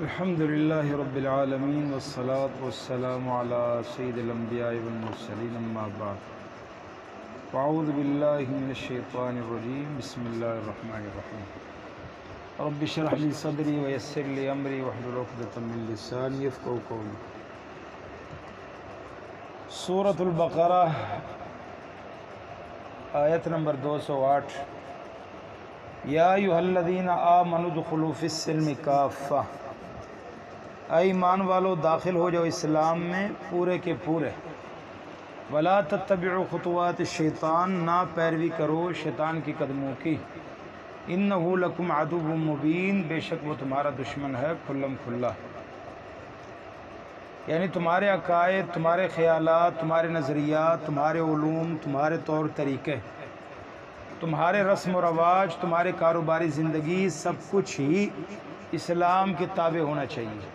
الحمد للہ رب العالمین والصلاة والسلام علی سید الانبیاء والمرسلین اما بعد فاعوذ باللہ من الشیطان الرجیم بسم اللہ الرحمن الرحیم رب اشرح لی صدری ویسر لی امری واحلل عقدۃ من لسانی یفقہوا قولی۔ سورۃ البقرہ آیت نمبر 208۔ یا ایھا الذین آمنوا ادخلوا فی السلم کافہ، اے ایمان والو داخل ہو جاؤ اسلام میں پورے کے پورے۔ ولا تتبعوا خطوات الشیطان، نہ پیروی کرو شیطان کی قدموں کی۔ انہ لکم عدو مبین، بے شک وہ تمہارا دشمن ہے کھلم کھلا۔ یعنی تمہارے عقائد، تمہارے خیالات، تمہارے نظریات، تمہارے علوم، تمہارے طور طریقے، تمہارے رسم و رواج، تمہارے کاروباری زندگی، سب کچھ ہی اسلام کے تابع ہونا چاہیے۔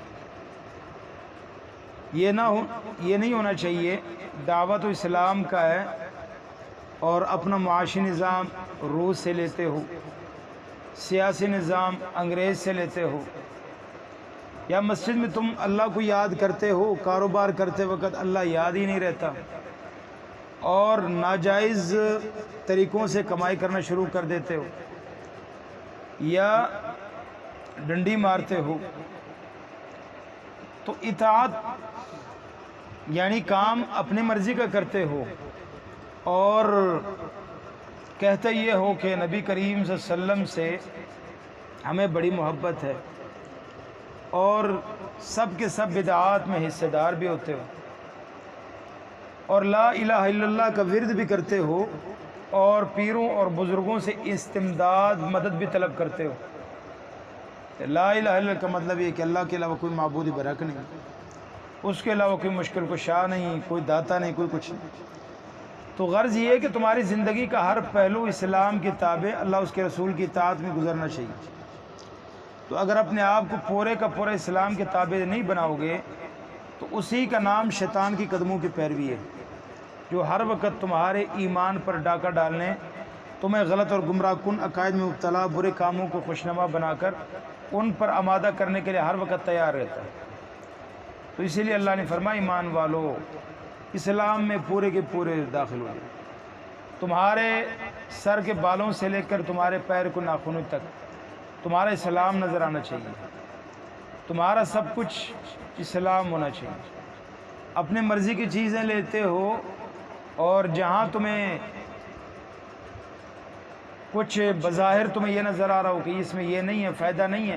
یہ نہیں ہونا چاہیے دعوت اسلام کا ہے اور اپنا معاشی نظام روس سے لیتے ہو، سیاسی نظام انگریز سے لیتے ہو، یا مسجد میں تم اللہ کو یاد کرتے ہو، کاروبار کرتے وقت اللہ یاد ہی نہیں رہتا، اور ناجائز طریقوں سے کمائی کرنا شروع کر دیتے ہو، یا ڈنڈی مارتے ہو، تو اطاعت یعنی کام اپنی مرضی کا کرتے ہو اور کہتے یہ ہو کہ نبی کریم صلی اللہ علیہ وسلم سے ہمیں بڑی محبت ہے، اور سب کے سب بدعات میں حصے دار بھی ہوتے ہو، اور لا الہ الا اللہ کا ورد بھی کرتے ہو، اور پیروں اور بزرگوں سے استمداد مدد بھی طلب کرتے ہو۔ لا الہ الا اللہ کا مطلب یہ کہ اللہ کے علاوہ کوئی معبود برحق نہیں، اس کے علاوہ کوئی مشکل کشا نہیں، کوئی داتا نہیں، کوئی کچھ نہیں۔ تو غرض یہ ہے کہ تمہاری زندگی کا ہر پہلو اسلام کے تابع، اللہ اس کے رسول کی اطاعت میں گزرنا چاہیے۔ تو اگر اپنے آپ کو پورے کا پورا اسلام کے تابع نہیں بناؤ گے تو اسی کا نام شیطان کی قدموں کی پیروی ہے، جو ہر وقت تمہارے ایمان پر ڈاکہ ڈالنے، تمہیں غلط اور گمراہ کن عقائد میں مبتلا، برے کاموں کو خوشنما بنا کر ان پر آمادہ کرنے کے لیے ہر وقت تیار رہتا ہے۔ تو اسی لیے اللہ نے فرمایا ایمان والو اسلام میں پورے کے پورے داخل ہو جائے۔ تمہارے سر کے بالوں سے لے کر تمہارے پیر کو ناخنوں تک تمہارا اسلام نظر آنا چاہیے، تمہارا سب کچھ اسلام ہونا چاہیے۔ اپنے مرضی کی چیزیں لیتے ہو، اور جہاں تمہیں کچھ بظاہر تمہیں یہ نظر آ رہا ہو کہ اس میں یہ نہیں ہے، فائدہ نہیں ہے،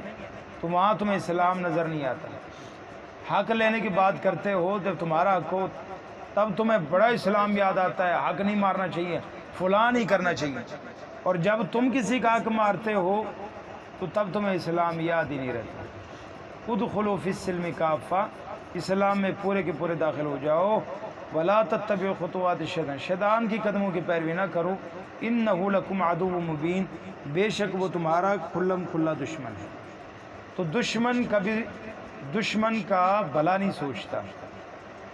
تو وہاں تمہیں اسلام نظر نہیں آتا۔ حق لینے کی بات کرتے ہو، جب تمہارا حق ہو تب تمہیں بڑا اسلام یاد آتا ہے، حق نہیں مارنا چاہیے، فلاں نہیں کرنا چاہیے، اور جب تم کسی کا حق مارتے ہو تو تب تمہیں اسلام یاد ہی نہیں رہتا۔ ادخلوا فی السلم کافہ، اسلام میں پورے کے پورے داخل ہو جاؤ۔ ولا تتبعوا خطوات الشیطان، شیطان کی قدموں کی پیروی نہ کرو۔ انہ لکم عدو مبین، بے شک وہ تمہارا کھلم کھلا دشمن ہے۔ تو دشمن کا بھلا نہیں سوچتا،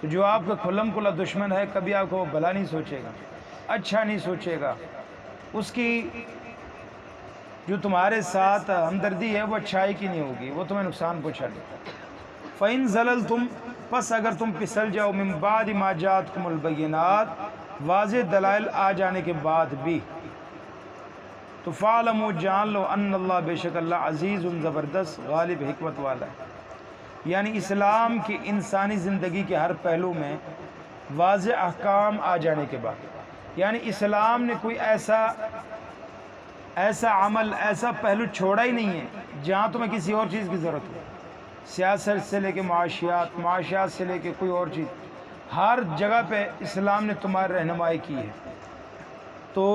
تو جو آپ کا کھلم کھلا دشمن ہے کبھی آپ کو بھلا نہیں سوچے گا، اچھا نہیں سوچے گا، اس کی جو تمہارے ساتھ ہمدردی ہے وہ اچھائی کی نہیں ہوگی، وہ تمہیں نقصان پہنچا دے گا۔ فَإِن زَلَلْتُمْ، پس اگر تم پھسل جاؤ، مِن بَعْدِ مَا جَاءَتْكُمُ الْبَيِّنَاتُ، واضح دلائل آ جانے کے بعد بھی، تو فَاعْلَمُوا، جان لو، ان اللہ، بے شک اللہ، عزیز زبردست، غالب، حکمت والا ہے۔ یعنی اسلام کی انسانی زندگی کے ہر پہلو میں واضح احکام آ جانے کے بعد، یعنی اسلام نے کوئی ایسا عمل، ایسا پہلو چھوڑا ہی نہیں ہے جہاں تمہیں کسی اور چیز کی ضرورت ہو۔ سیاست سے لے کے معاشیات سے لے کے کوئی اور چیز، ہر جگہ پہ اسلام نے تمہاری رہنمائی کی ہے۔ تو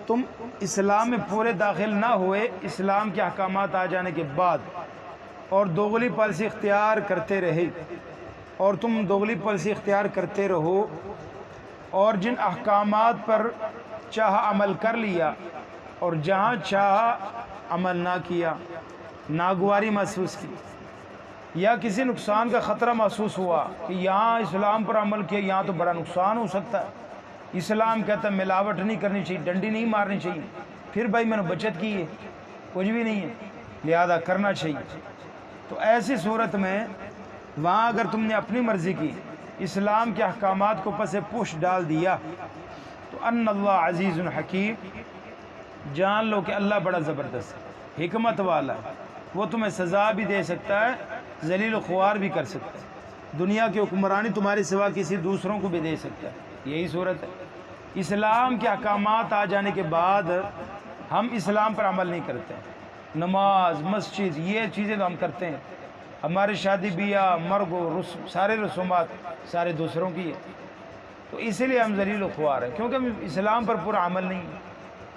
تم اسلام میں پورے داخل نہ ہوئے، اسلام کے احکامات آ جانے کے بعد، اور دوغلی پالیسی اختیار کرتے رہے، اور تم دوغلی پالیسی اختیار کرتے رہو، اور جن احکامات پر چاہا عمل کر لیا، اور جہاں چاہا عمل نہ کیا، ناگواری محسوس کی، یا کسی نقصان کا خطرہ محسوس ہوا کہ یہاں اسلام پر عمل کیا، یہاں تو بڑا نقصان ہو سکتا ہے، اسلام کہتا ہے ملاوٹ نہیں کرنی چاہیے، ڈنڈی نہیں مارنی چاہیے، پھر بھائی میں نے بچت کی ہے، کچھ بھی نہیں ہے، لہذا کرنا چاہیے۔ تو ایسی صورت میں وہاں اگر تم نے اپنی مرضی کی، اسلام کے احکامات کو پس پوش ڈال دیا، تو ان اللہ عزیز حکیم، جان لو کہ اللہ بڑا زبردست ہے، حکمت والا ہے، وہ تمہیں سزا بھی دے سکتا ہے، ذلیل و خوار بھی کر سکتا ہے، دنیا کی حکمرانی تمہارے سوا کسی دوسروں کو بھی دے سکتا ہے۔ یہی صورت ہے۔ اسلام کے احکامات آ جانے کے بعد ہم اسلام پر عمل نہیں کرتے ہیں، نماز، مسجد، یہ چیزیں تو ہم کرتے ہیں، ہمارے شادی بیاہ، مرگ و سارے رسومات سارے دوسروں کی ہے، تو اسی لیے ہم ذلیل و خوار ہیں، کیونکہ ہم اسلام پر پورا عمل نہیں ہے۔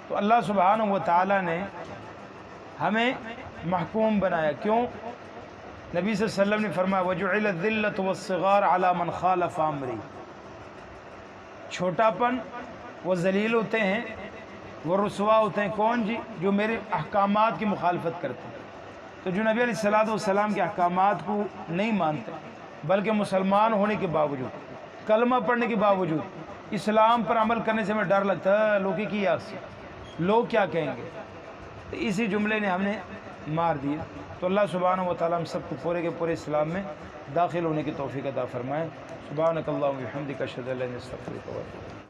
تو اللہ سبحانہ و تعالیٰ نے ہمیں محکوم بنایا، کیوں؟ نبی صلی اللہ علیہ وسلم نے فرمایا وَجُعِلَ الذِّلَّةُ وَالصِّغَارُ عَلَى مَنْ خَالَفَ أَمْرِي، چھوٹا پن وہ ذلیل ہوتے ہیں، وہ رسوا ہوتے ہیں، کون جی؟ جو میرے احکامات کی مخالفت کرتے ہیں۔ تو جو نبی علیہ السلام کے احکامات کو نہیں مانتے، بلکہ مسلمان ہونے کے باوجود، کلمہ پڑھنے کے باوجود اسلام پر عمل کرنے سے ہمیں ڈر لگتا ہے، لوگوں کی لوگ کیا کہیں گے، تو اسی جملے نے ہم نے مار دیا۔ تو اللہ سبحانہ و تعالیٰ ہم سب کو پورے کے پورے اسلام میں داخل ہونے کی توفیق عطا فرمائے۔ سبحانک اللہم و بحمدک، اشہد ان لا الہ الا انت، استغفرک و اتوب الیک۔